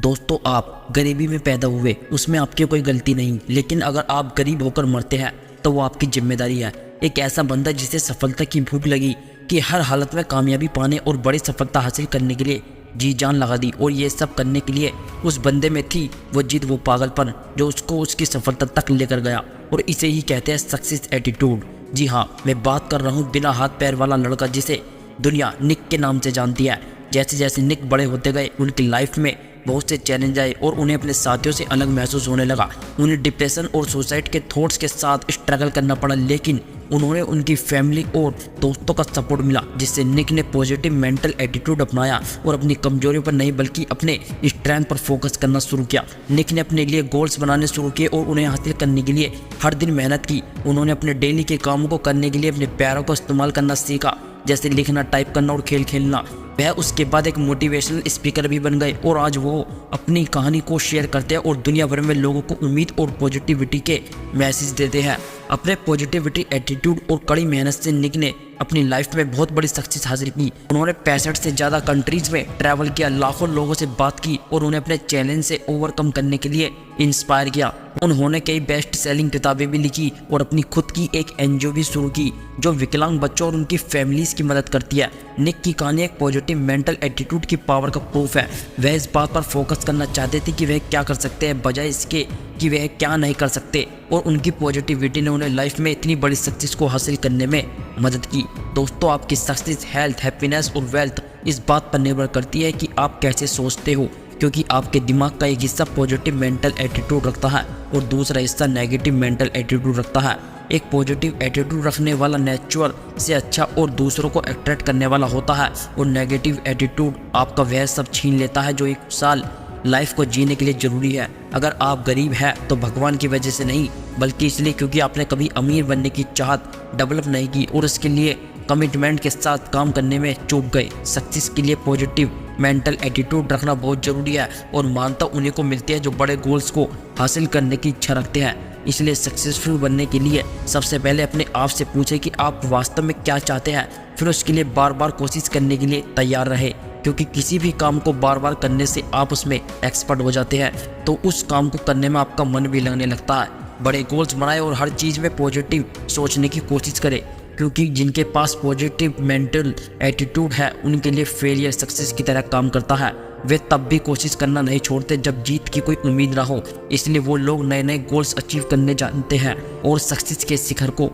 दोस्तों, आप गरीबी में पैदा हुए, उसमें आपकी कोई गलती नहीं, लेकिन अगर आप गरीब होकर मरते हैं तो वो आपकी जिम्मेदारी है। एक ऐसा बंदा जिसे सफलता की भूख लगी कि हर हालत में कामयाबी पाने और बड़ी सफलता हासिल करने के लिए जी जान लगा दी, और ये सब करने के लिए उस बंदे में थी वो जिद, वो पागलपन जो उसको उसकी सफलता तक लेकर गया। और इसे ही कहते हैं सक्सेस एटीट्यूड। जी हाँ, मैं बात कर रहा हूँ बिना हाथ पैर वाला लड़का जिसे दुनिया निक के नाम से जानती है। जैसे जैसे निक बड़े होते गए, उनकी लाइफ में बहुत से चैलेंज आए और उन्हें अपने साथियों से अलग महसूस होने लगा। उन्हें डिप्रेशन और सुसाइड के थॉट्स के साथ स्ट्रगल करना पड़ा, लेकिन उन्होंने उनकी फैमिली और दोस्तों का सपोर्ट मिला, जिससे निक ने पॉजिटिव मेंटल एटीट्यूड अपनाया और अपनी कमजोरियों पर नहीं बल्कि अपने स्ट्रेंथ पर फोकस करना शुरू किया। निक ने अपने लिए गोल्स बनाने शुरू किए और उन्हें हासिल करने के लिए हर दिन मेहनत की। उन्होंने अपने डेली के कामों को करने के लिए अपने पैरों को इस्तेमाल करना सीखा, जैसे लिखना, टाइप करना और खेल खेलना। वह उसके बाद एक मोटिवेशनल स्पीकर भी बन गए और आज वो अपनी कहानी को शेयर करते हैं और दुनिया भर में लोगों को उम्मीद और पॉजिटिविटी के मैसेज देते हैं। अपने पॉजिटिविटी एटीट्यूड और कड़ी मेहनत से निक ने अपनी लाइफ में बहुत बड़ी सक्सेस हासिल की। उन्होंने 65 से ज़्यादा कंट्रीज में ट्रैवल किया, लाखों लोगों से बात की और उन्हें अपने चैलेंज से ओवरकम करने के लिए इंस्पायर किया। उन्होंने कई बेस्ट सेलिंग किताबें भी लिखी और अपनी खुद की एक एनजीओ भी शुरू की जो विकलांग बच्चों और उनकी फैमिलीज की मदद करती है। निक की कहानी एक पॉजिटिव मेंटल एटीट्यूड की पावर का प्रूफ है। वह इस बात पर फोकस करना चाहते थे कि वह क्या कर सकते हैं, बजाय इसके कि वह क्या नहीं कर सकते, और उनकी पॉजिटिविटी ने उन्हें लाइफ में इतनी बड़ी सक्सेस को हासिल करने में मदद की। दोस्तों, आपकी सक्सेस, हेल्थ, हैप्पीनेस और वेल्थ इस बात पर निर्भर करती है कि आप कैसे सोचते हो, क्योंकि आपके दिमाग का एक हिस्सा पॉजिटिव मेंटल एटीट्यूड रखता है और दूसरा हिस्सा नेगेटिव मेंटल एटीट्यूड रखता है। एक पॉजिटिव एटीट्यूड रखने वाला नेचुरल से अच्छा और दूसरों को अट्रैक्ट करने वाला होता है, और नेगेटिव एटीट्यूड आपका वह सब छीन लेता है जो एक साल लाइफ को जीने के लिए ज़रूरी है। अगर आप गरीब हैं तो भगवान की वजह से नहीं, बल्कि इसलिए क्योंकि आपने कभी अमीर बनने की चाहत डेवलप नहीं की और इसके लिए कमिटमेंट के साथ काम करने में चूक गए। सक्सेस के लिए पॉजिटिव मेंटल एटीट्यूड रखना बहुत ज़रूरी है, और मानता उन्हीं को मिलती है जो बड़े गोल्स को हासिल करने की इच्छा रखते हैं। इसलिए सक्सेसफुल बनने के लिए सबसे पहले अपने आप से पूछें कि आप वास्तव में क्या चाहते हैं, फिर उसके लिए बार बार कोशिश करने के लिए तैयार रहे, क्योंकि किसी भी काम को बार बार करने से आप उसमें एक्सपर्ट हो जाते हैं, तो उस काम को करने में आपका मन भी लगने लगता है। बड़े गोल्स बनाएं और हर चीज़ में पॉजिटिव सोचने की कोशिश करें, क्योंकि जिनके पास पॉजिटिव मेंटल एटीट्यूड है उनके लिए फेलियर सक्सेस की तरह काम करता है। वे तब भी कोशिश करना नहीं छोड़ते जब जीत की कोई उम्मीद ना हो। इसलिए वो लोग नए नए गोल्स अचीव करने जानते हैं और सक्सेस के शिखर को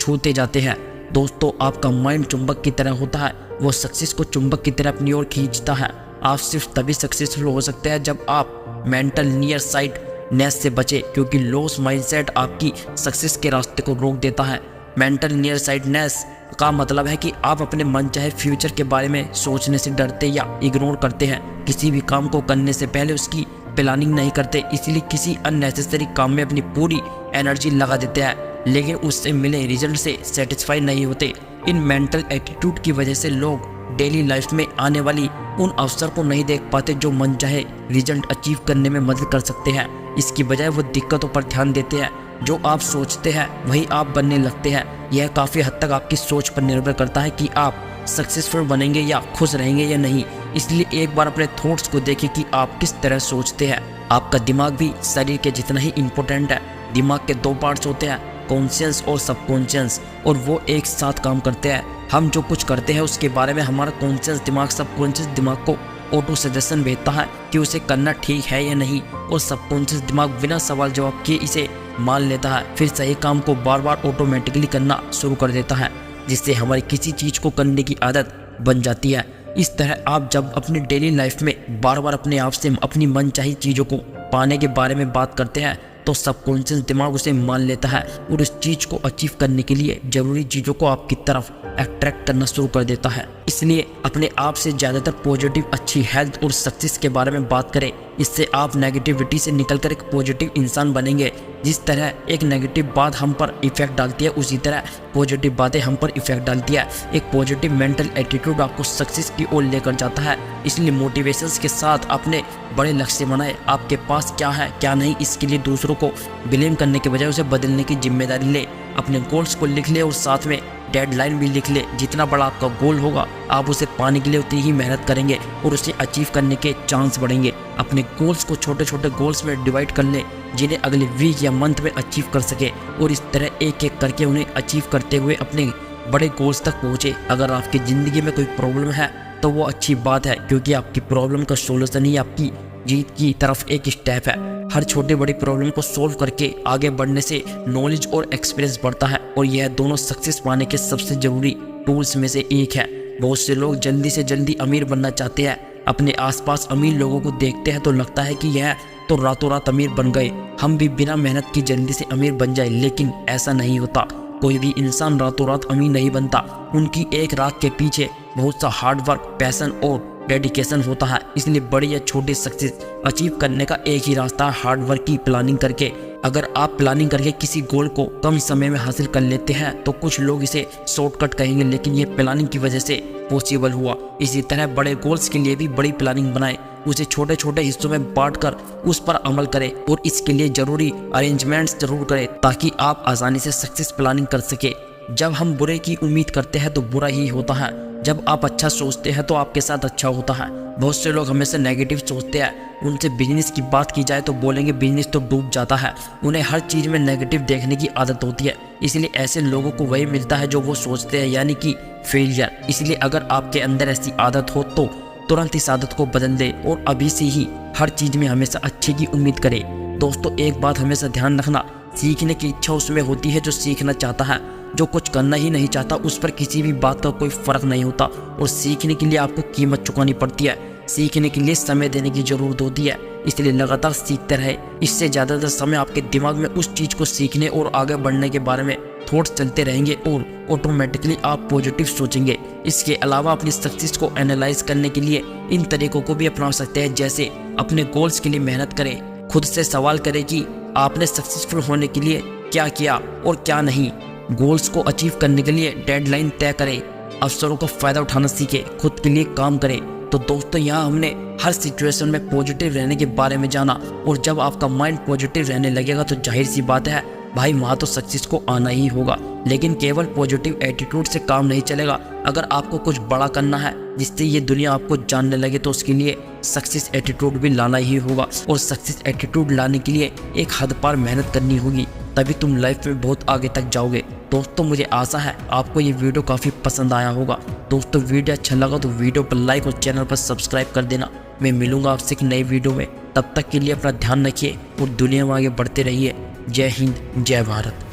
छूते जाते हैं। दोस्तों, आपका माइंड चुंबक की तरह होता है, वो सक्सेस को चुंबक की तरह अपनी ओर खींचता है। आप सिर्फ तभी सक्सेसफुल हो सकते हैं जब आप मेंटल नियर साइडनेस से बचे, क्योंकि लॉस माइंडसेट आपकी सक्सेस के रास्ते को रोक देता है। मेंटल नियर साइडनेस का मतलब है कि आप अपने मन चाहे फ्यूचर के बारे में सोचने से डरते या इग्नोर करते हैं। किसी भी काम को करने से पहले उसकी प्लानिंग नहीं करते, इसलिए किसी अननेसेसरी काम में अपनी पूरी एनर्जी लगा देते हैं, लेकिन उससे मिले रिजल्ट से सेटिस्फाई नहीं होते। इन मेंटल एटीट्यूड की वजह से लोग डेली लाइफ में आने वाली उन अवसर को नहीं देख पाते जो मन चाहे रिजल्ट अचीव करने में मदद कर सकते हैं। इसकी बजाय वो दिक्कतों पर ध्यान देते हैं। जो आप सोचते हैं वही आप बनने लगते हैं। यह काफ़ी हद तक आपकी सोच पर निर्भर करता है कि आप सक्सेसफुल बनेंगे या खुश रहेंगे या नहीं। इसलिए एक बार अपने थॉट्स को देखें कि आप किस तरह सोचते हैं। आपका दिमाग भी शरीर के जितना ही इम्पोर्टेंट है। दिमाग के 2 पार्ट्स होते हैं, कॉन्शियस और सबकॉन्शियस, और वो एक साथ काम करते हैं। हम जो कुछ करते हैं उसके बारे में हमारा कॉन्शियस दिमाग सबकॉन्शियस दिमाग को ऑटो सजेशन भेजता है कि उसे करना ठीक है या नहीं, और सबकॉन्शियस दिमाग बिना सवाल जवाब किए इसे मान लेता है, फिर सही काम को बार बार ऑटोमेटिकली करना शुरू कर देता है, जिससे हमारी किसी चीज़ को करने की आदत बन जाती है। इस तरह आप जब अपनी डेली लाइफ में बार बार अपने आप से अपनी मनचाही चीज़ों को पाने के बारे में बात करते हैं तो सबकॉन्शियस दिमाग उसे मान लेता है और उस चीज़ को अचीव करने के लिए ज़रूरी चीज़ों को आपकी तरफ अट्रैक्ट करना शुरू कर देता है। इसलिए अपने आप से ज़्यादातर पॉजिटिव, अच्छी हेल्थ और सक्सेस के बारे में बात करें। इससे आप नेगेटिविटी से निकलकर एक पॉजिटिव इंसान बनेंगे। जिस तरह एक नेगेटिव बात हम पर इफेक्ट डालती है, उसी तरह पॉजिटिव बातें हम पर इफेक्ट डालती है। एक पॉजिटिव मेंटल एटीट्यूड आपको सक्सेस की ओर लेकर जाता है। इसलिए मोटिवेशंस के साथ अपने बड़े लक्ष्य बनाए। आपके पास क्या है क्या नहीं, इसके लिए दूसरों को ब्लेम करने के बजाय उसे बदलने की जिम्मेदारी ले। अपने गोल्स को लिख ले और साथ में डेडलाइन भी लिख ले। जितना बड़ा आपका गोल होगा आप उसे पाने के लिए उतनी ही मेहनत करेंगे और उसे अचीव करने के चांस बढ़ेंगे। अपने गोल्स को छोटे छोटे गोल्स में डिवाइड कर ले जिन्हें अगले वीक या मंथ में अचीव कर सके और इस तरह एक एक करके उन्हें अचीव करते हुए अपने बड़े गोल्स तक पहुँचे। अगर आपकी ज़िंदगी में कोई प्रॉब्लम है तो वो अच्छी बात है, क्योंकि आपकी प्रॉब्लम का सोल्यूशन ही आपकी जीत की तरफ एक स्टेप है। हर छोटे बड़ी प्रॉब्लम को सोल्व करके आगे बढ़ने से नॉलेज और एक्सपीरियंस बढ़ता है और यह दोनों सक्सेस पाने के सबसे ज़रूरी टूल्स में से एक है। बहुत से लोग जल्दी से जल्दी अमीर बनना चाहते हैं। अपने आसपास अमीर लोगों को देखते हैं तो लगता है कि यह तो रातों रात अमीर बन गए, हम भी बिना मेहनत की जल्दी से अमीर बन जाए, लेकिन ऐसा नहीं होता। कोई भी इंसान रातों रात अमीर नहीं बनता। उनकी एक रात के पीछे बहुत सा हार्ड वर्क, पैशन और डेडिकेशन होता है। इसलिए बड़ी या छोटी सक्सेस अचीव करने का एक ही रास्ता है, हार्ड वर्क की प्लानिंग करके। अगर आप प्लानिंग करके किसी गोल को कम समय में हासिल कर लेते हैं तो कुछ लोग इसे शॉर्टकट कहेंगे, लेकिन ये प्लानिंग की वजह से पॉसिबल हुआ। इसी तरह बड़े गोल्स के लिए भी बड़ी प्लानिंग बनाएं, उसे छोटे छोटे हिस्सों में बांटकर उस पर अमल करें और इसके लिए जरूरी अरेंजमेंट्स जरूर करें ताकि आप आसानी से सक्सेस प्लानिंग कर सके। जब हम बुरे की उम्मीद करते हैं तो बुरा ही होता है, जब आप अच्छा सोचते हैं तो आपके साथ अच्छा होता है। बहुत से लोग हमेशा नेगेटिव सोचते हैं। उनसे बिजनेस की बात की जाए तो बोलेंगे बिजनेस तो डूब जाता है। उन्हें हर चीज़ में नेगेटिव देखने की आदत होती है, इसलिए ऐसे लोगों को वही मिलता है जो वो सोचते हैं, यानी कि फेलियर। इसलिए अगर आपके अंदर ऐसी आदत हो तो तुरंत इस आदत को बदल दे और अभी से ही हर चीज़ में हमेशा अच्छे की उम्मीद करे। दोस्तों, एक बात हमेशा ध्यान रखना, सीखने की इच्छा उसमें होती है जो सीखना चाहता है। जो कुछ करना ही नहीं चाहता उस पर किसी भी बात का कोई फर्क नहीं होता और सीखने के लिए आपको कीमत चुकानी पड़ती है। सीखने के लिए समय देने की जरूरत होती है, इसलिए लगातार सीखते रहे। इससे ज़्यादातर समय आपके दिमाग में उस चीज़ को सीखने और आगे बढ़ने के बारे में थॉट्स चलते रहेंगे और ऑटोमेटिकली आप पॉजिटिव सोचेंगे। इसके अलावा अपनी सक्सेस को एनालाइज करने के लिए इन तरीकों को भी अपना सकते हैं, जैसे अपने गोल्स के लिए मेहनत करें, खुद से सवाल करें कि आपने सक्सेसफुल होने के लिए क्या किया और क्या नहीं। गोल्स को अचीव करने के लिए डेडलाइन तय करें, अवसरों का फ़ायदा उठाना सीखें, खुद के लिए काम करें। तो दोस्तों, यहाँ हमने हर सिचुएशन में पॉजिटिव रहने के बारे में जाना और जब आपका माइंड पॉजिटिव रहने लगेगा तो जाहिर सी बात है भाई वहाँ तो सक्सेस को आना ही होगा। लेकिन केवल पॉजिटिव एटीट्यूड से काम नहीं चलेगा। अगर आपको कुछ बड़ा करना है जिससे ये दुनिया आपको जानने लगे तो उसके लिए सक्सेस एटीट्यूड भी लाना ही होगा और सक्सेस एटीट्यूड लाने के लिए एक हद पार मेहनत करनी होगी, तभी तुम लाइफ में बहुत आगे तक जाओगे। दोस्तों, मुझे आशा है आपको ये वीडियो काफ़ी पसंद आया होगा। दोस्तों, वीडियो अच्छा लगा तो वीडियो पर लाइक और चैनल पर सब्सक्राइब कर देना। मैं मिलूंगा आपसे एक नई वीडियो में, तब तक के लिए अपना ध्यान रखिए और दुनिया में आगे बढ़ते रहिए। जय हिंद, जय भारत।